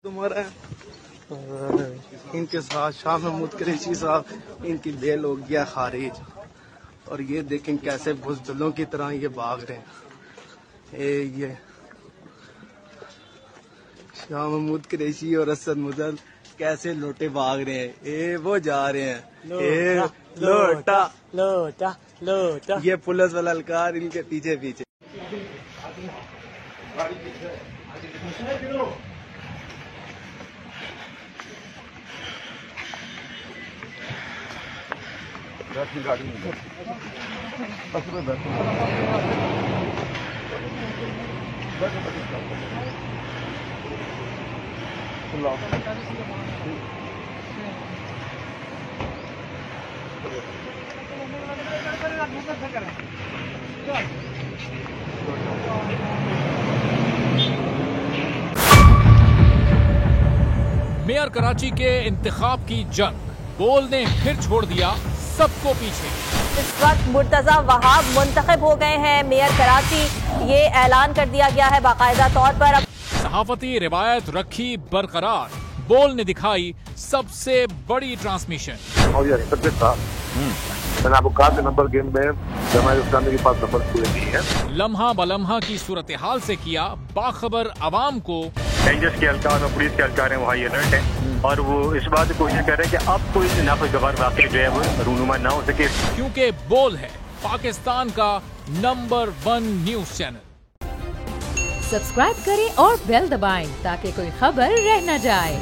तुम्हारा इनके साथ शाह महमूद कुरैशी साहब, इनकी बेल हो गया खारिज। और ये देखें कैसे बुज़दिलों की तरह ये भाग रहे हैं। ये शाह महमूद कुरैशी और असद मुदल कैसे लोटे भाग रहे हैं। वो जा रहे हैं लोटा लोटा लोटा। ये पुलिस वाला अलकार इनके पीछे पीछे। मेयर कराची के इंतखाब की जंग, बोल ने फिर छोड़ दिया सबको पीछे। इस वक्त मुर्तजा वहाब मुंतखब हो गए हैं मेयर कराची, ये ऐलान कर दिया गया है बाकायदा तौर पर। सहाफती रिवायत रखी बरकरार, बोल ने दिखाई सबसे बड़ी ट्रांसमिशन। और ये था मैंने आपको कहा कि नंबर गेम में जमात इस्लामी के पास नंबर पूरे नहीं है। लम्हा बलम्हा की सूरत हाल से किया बाखबर अवाम को। रेंजर्स के एहलकार और पुलिस के एहलकार हैं, वो हाई अलर्ट है और वो इस बात की कोशिश कर रहे हैं कि अब कोई नाखुशगवार वाक़या जो है वो रूनुमा ना हो सके, क्योंकि बोल है पाकिस्तान का नंबर 1 न्यूज चैनल। सब्सक्राइब करें और बेल दबाएं ताकि कोई खबर रह न जाए।